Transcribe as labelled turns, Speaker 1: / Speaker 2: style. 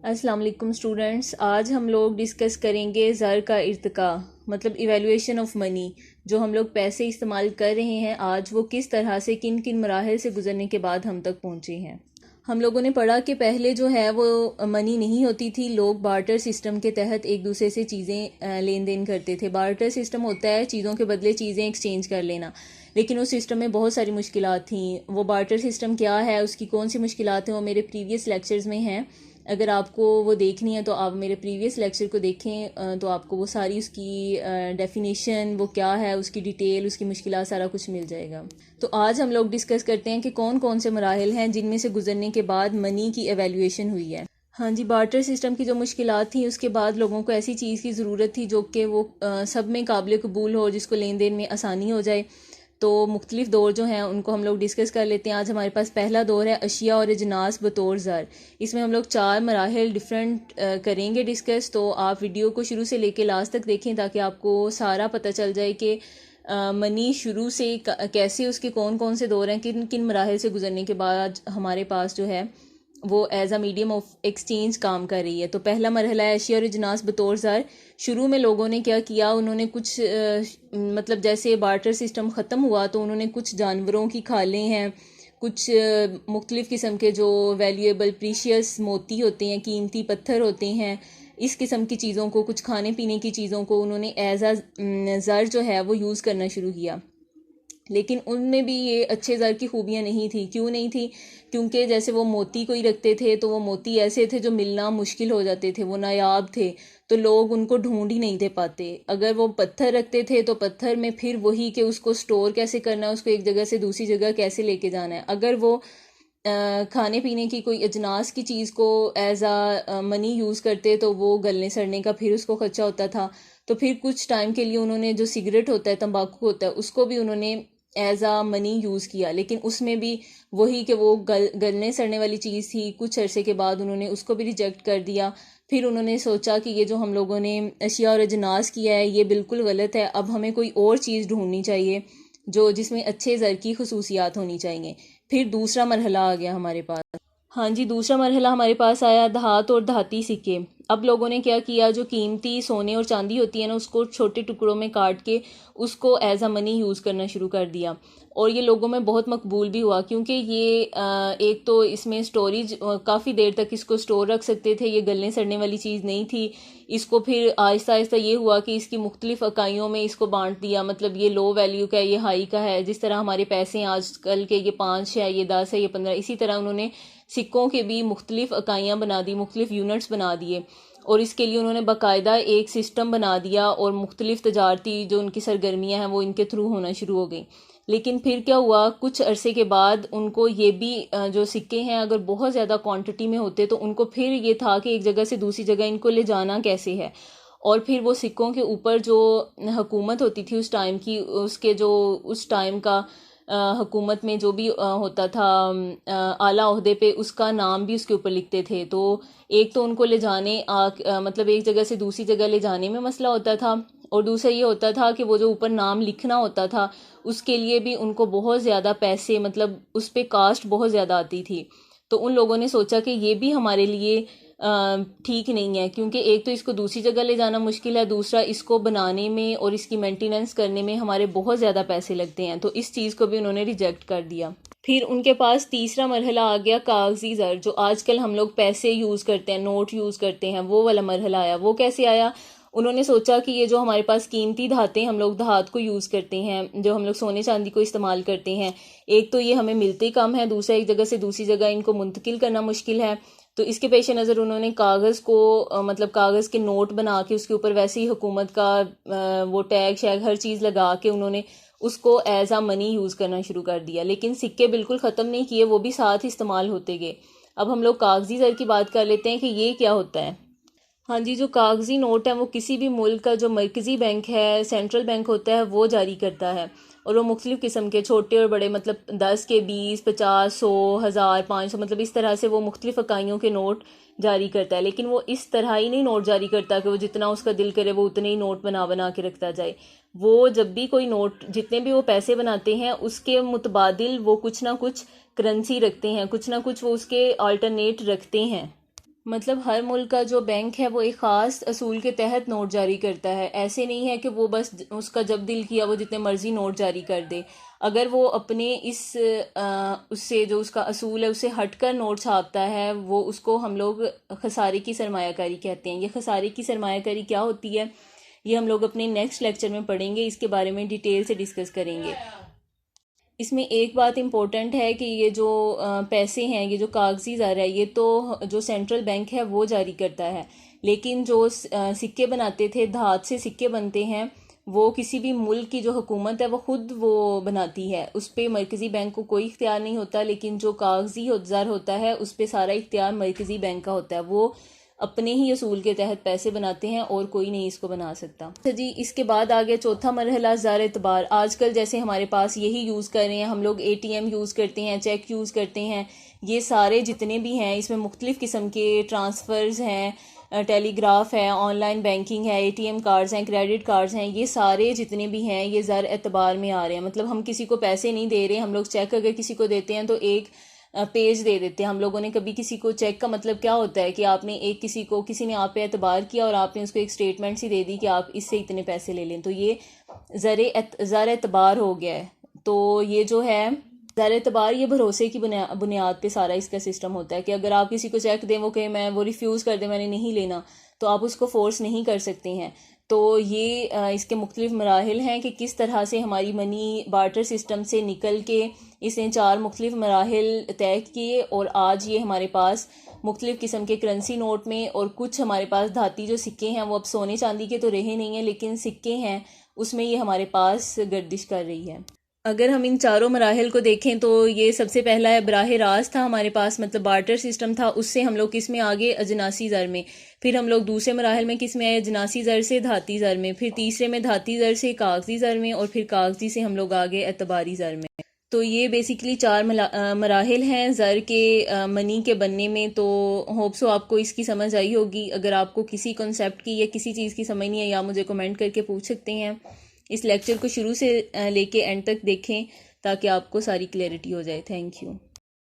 Speaker 1: अस्सलाम वालेकुम स्टूडेंट्स। आज हम लोग डिस्कस करेंगे ज़र का इर्तिका मतलब इवैल्यूएशन ऑफ मनी। जो हम लोग पैसे इस्तेमाल कर रहे हैं आज, वो किस तरह से किन किन मराहल से गुजरने के बाद हम तक पहुँचे हैं। हम लोगों ने पढ़ा कि पहले जो है वो मनी नहीं होती थी, लोग बार्टर सिस्टम के तहत एक दूसरे से चीज़ें लेन देन करते थे। बार्टर सिस्टम होता है चीज़ों के बदले चीज़ें एक्सचेंज कर लेना, लेकिन उस सिस्टम में बहुत सारी मुश्किलात थी। वो बार्टर सिस्टम क्या है, उसकी कौन सी मुश्किलात हैं, वो मेरे प्रीवियस लेक्चर्स में हैं। अगर आपको वो देखनी है तो आप मेरे प्रीवियस लेक्चर को देखें, तो आपको वो सारी उसकी डेफिनेशन, वो क्या है, उसकी डिटेल, उसकी मुश्किलात, सारा कुछ मिल जाएगा। तो आज हम लोग डिस्कस करते हैं कि कौन कौन से मराहिल हैं जिनमें से गुजरने के बाद मनी की एवेल्यूएशन हुई है। हाँ जी, बार्टर सिस्टम की जो मुश्किलात थी, उसके बाद लोगों को ऐसी चीज़ की ज़रूरत थी जो कि वो सब में काबिल कबूल हो, जिसको लेन देन में आसानी हो जाए। तो मुख्तलिफ दौर जो हैं उनको हम लोग डिस्कस कर लेते हैं। आज हमारे पास पहला दौर है अशिया और अजनास बतौर ज़र। इसमें हम लोग 4 मराहिल डिफरेंट करेंगे डिस्कस। तो आप वीडियो को शुरू से लेके लास्ट तक देखें ताकि आपको सारा पता चल जाए कि मनी शुरू से कैसे, उसके कौन कौन से दौर हैं, किन किन मराहिल से गुजरने के बाद हमारे पास जो है वो as a medium of exchange काम कर रही है। तो पहला मरहला है अशिया और अजनास बतौर ज़र। शुरू में लोगों ने क्या किया, उन्होंने कुछ मतलब जैसे बार्टर सिस्टम ख़त्म हुआ तो उन्होंने कुछ जानवरों की खालें हैं, कुछ मुख्तलिफ़ किस्म के जो वैल्यूएबल प्रीशियस मोती होते हैं, कीमती पत्थर होते हैं, इस किस्म की चीज़ों को, कुछ खाने पीने की चीज़ों को उन्होंने एज अ ज़र जो है वो यूज़ करना शुरू किया। लेकिन उनमें भी ये अच्छे ज़र की खूबियाँ नहीं थी। क्यों नहीं थी? क्योंकि जैसे वो मोती कोई रखते थे तो वो मोती ऐसे थे जो मिलना मुश्किल हो जाते थे, वो नायाब थे, तो लोग उनको ढूंढ ही नहीं थे पाते। अगर वो पत्थर रखते थे तो पत्थर में फिर वही कि उसको स्टोर कैसे करना है, उसको एक जगह से दूसरी जगह कैसे लेके जाना है। अगर वो खाने पीने की कोई अजनास की चीज़ को एज आ मनी यूज़ करते तो वो गलने सड़ने का फिर उसको खर्चा होता था। तो फिर कुछ टाइम के लिए उन्होंने जो सिगरेट होता है, तंबाकू होता है, उसको भी उन्होंने एज आ मनी यूज़ किया, लेकिन उसमें भी वही कि वो गलने सड़ने वाली चीज़ थी। कुछ अरसे के बाद उन्होंने उसको भी रिजेक्ट कर दिया। फिर उन्होंने सोचा कि ये जो हम लोगों ने अशिया और अजनास किया है ये बिल्कुल गलत है, अब हमें कोई और चीज़ ढूंढनी चाहिए जो जिसमें अच्छे ज़र की खसूसियात होनी चाहिए। फिर दूसरा मरहला आ गया हमारे पास। हाँ जी, दूसरा मरहला हमारे पास आया धात और धाती सिक्के। अब लोगों ने क्या किया, जो कीमती सोने और चांदी होती है ना, उसको छोटे टुकड़ों में काट के उसको एज अ मनी यूज़ करना शुरू कर दिया। और ये लोगों में बहुत मकबूल भी हुआ, क्योंकि ये एक तो इसमें स्टोरेज, काफ़ी देर तक इसको स्टोर रख सकते थे, ये गलने सड़ने वाली चीज़ नहीं थी। इसको फिर आहिस्ता आहिस्ता ये हुआ कि इसकी मुख्तलिफ इकाइयों में इसको बांट दिया, मतलब ये लो वैल्यू का है, ये हाई का है। जिस तरह हमारे पैसे आजकल के, ये 5 है, ये 10 है, ये 15, इसी तरह उन्होंने सिक्कों के भी मुख्तलिफ इकाइयाँ बना दी, मुख्तलिफ यूनिट्स बना दिए। और इसके लिए उन्होंने बाकायदा एक सिस्टम बना दिया और मुख्तलिफ तजारती जो उनकी सरगर्मियाँ हैं वो इनके थ्रू होना शुरू हो गई। लेकिन फिर क्या हुआ, कुछ अरसे के बाद उनको ये भी जो सिक्के हैं अगर बहुत ज़्यादा क्वांटिटी में होते तो उनको फिर ये था कि एक जगह से दूसरी जगह इनको ले जाना कैसे है। और फिर वो सिक्कों के ऊपर जो हुकूमत होती थी उस टाइम की, उसके जो उस टाइम का हुकूमत में जो भी होता था आला ओहदे पे, उसका नाम भी उसके ऊपर लिखते थे। तो एक तो उनको ले जाने मतलब एक जगह से दूसरी जगह ले जाने में मसला होता था, और दूसरा ये होता था कि वो जो ऊपर नाम लिखना होता था उसके लिए भी उनको बहुत ज़्यादा पैसे, मतलब उस पर कास्ट बहुत ज़्यादा आती थी। तो उन लोगों ने सोचा कि ये भी हमारे लिए ठीक नहीं है, क्योंकि एक तो इसको दूसरी जगह ले जाना मुश्किल है, दूसरा इसको बनाने में और इसकी मेंटेनेंस करने में हमारे बहुत ज़्यादा पैसे लगते हैं। तो इस चीज़ को भी उन्होंने रिजेक्ट कर दिया। फिर उनके पास तीसरा मरहला आ गया कागजी ज़र, जो आजकल हम लोग पैसे यूज़ करते हैं, नोट यूज़ करते हैं, वो वाला मरहला आया। वो कैसे आया? उन्होंने सोचा कि ये जो हमारे पास कीमती धातें, हम लोग धात को यूज़ करते हैं, जो हम लोग सोने चांदी को इस्तेमाल करते हैं, एक तो ये हमें मिलते कम है, दूसरा एक जगह से दूसरी जगह इनको मुंतकिल करना मुश्किल है। तो इसके पेश नज़र उन्होंने कागज़ को मतलब कागज़ के नोट बना के उसके ऊपर वैसे ही हुकूमत का वो टैग शैग हर चीज़ लगा के उन्होंने उसको एज आ मनी यूज़ करना शुरू कर दिया। लेकिन सिक्के बिल्कुल ख़त्म नहीं किए, वो भी साथ ही इस्तेमाल होते गए। अब हम लोग कागजी ज़र की बात कर लेते हैं कि ये क्या होता है। हाँ जी, जो कागजी नोट है वो किसी भी मुल्क का जो मरकज़ी बैंक है, सेंट्रल बैंक होता है, वो जारी करता है। और वो मुख्तलिफ़ किस्म के छोटे और बड़े, मतलब 10 के, 20, 50, 100, 1000, 500, मतलब इस तरह से वो मुख्तलिफ़ इकाइयों के नोट जारी करता है। लेकिन वो इस तरह ही नहीं नोट जारी करता कि वो जितना उसका दिल करे वो उतने ही नोट बना बना के रखता जाए। वो जब भी कोई नोट, जितने भी वो पैसे बनाते हैं उसके मुतबादिल वो कुछ ना कुछ करेंसी रखते हैं, कुछ ना कुछ वो उसके अल्टरनेट रखते हैं। मतलब हर मुल्क का जो बैंक है वो एक ख़ास असूल के तहत नोट जारी करता है। ऐसे नहीं है कि वो बस उसका जब दिल किया वो जितने मर्ज़ी नोट जारी कर दे। अगर वो अपने उससे जो उसका असूल है उससे हटकर नोट छापता है, वो उसको हम लोग खसारे की सरमायाकारी कहते हैं। ये खसारे की सरमायाकारी क्या होती है, ये हम लोग अपने नेक्स्ट लेक्चर में पढ़ेंगे, इसके बारे में डिटेल से डिस्कस करेंगे। इसमें एक बात इम्पोर्टेंट है कि ये जो पैसे हैं, ये जो कागजी ज़र है, ये तो जो सेंट्रल बैंक है वो जारी करता है, लेकिन जो सिक्के बनाते थे, धात से सिक्के बनते हैं, वो किसी भी मुल्क की जो हुकूमत है वो खुद वो बनाती है, उस पर मरकज़ी बैंक को कोई इख्तियार नहीं होता। लेकिन जो कागजी ज़र होता है उस पर सारा इख्तियार मरकज़ी बैंक का होता है। वो अपने ही असूल के तहत पैसे बनाते हैं और कोई नहीं इसको बना सकता। अच्छा जी, इसके बाद आ गया चौथा मरहला ज़र एतबार। आजकल जैसे हमारे पास यही यूज़ कर रहे हैं हम लोग, एटीएम यूज़ करते हैं, चेक यूज़ करते हैं, ये सारे जितने भी हैं इसमें मुख्तलिफ़ किस्म के ट्रांसफ़र्स हैं, टेलीग्राफ है, ऑनलाइन बैंकिंग है, एटीएम कार्ड्स हैं, क्रेडिट कार्ड्स हैं, ये सारे जितने भी हैं ये ज़र एतबार में आ रहे हैं। मतलब हम किसी को पैसे नहीं दे रहे, हम लोग चेक अगर किसी को देते हैं तो एक पेज दे देते हैं। हम लोगों ने कभी किसी को चेक का मतलब क्या होता है कि आपने एक किसी ने आप पे एतबार किया और आपने उसको एक स्टेटमेंट सी दे दी कि आप इससे इतने पैसे ले लें, तो ये ज़र एतबार हो गया है। तो ये जो है ज़र एतबार, ये भरोसे की बुनियाद पे सारा इसका सिस्टम होता है कि अगर आप किसी को चेक दें, वो कहे मैं वो रिफ्यूज़ कर दे, मैंने नहीं लेना, तो आप उसको फोर्स नहीं कर सकते हैं। तो ये इसके मुख्तलिफ मराहिल हैं कि किस तरह से हमारी मनी बार्टर सिस्टम से निकल के इसने 4 मुख्तलिफ मराहिल तय किए और आज ये हमारे पास मुख्तलिफ किस्म के करेंसी नोट में, और कुछ हमारे पास धाती जो सिक्के हैं वो अब सोने चांदी के तो रहे नहीं हैं, लेकिन सिक्के हैं उसमें ये हमारे पास गर्दिश कर रही है। अगर हम इन चारों मराहिल को देखें तो ये सबसे पहला है बराह रास्त था हमारे पास, मतलब बार्टर सिस्टम था, उससे हम लोग किस में आगे अजनासी ज़र में, फिर हम लोग दूसरे मराहिल में किस में आए, अजनासी ज़र से धाती ज़र में, फिर तीसरे में धाती ज़र से कागजी ज़र में, और फिर कागजी से हम लोग आगे एतबारी ज़र में। तो ये बेसिकली 4 मराहिल हैं ज़र के मनी के बनने में। तो होप सो आपको इसकी समझ आई होगी। अगर आपको किसी कॉन्सेप्ट की या किसी चीज़ की समझ नहीं है, या मुझे कमेंट करके पूछ सकते हैं। इस लेक्चर को शुरू से लेके एंड तक देखें ताकि आपको सारी क्लैरिटी हो जाए। Thank you.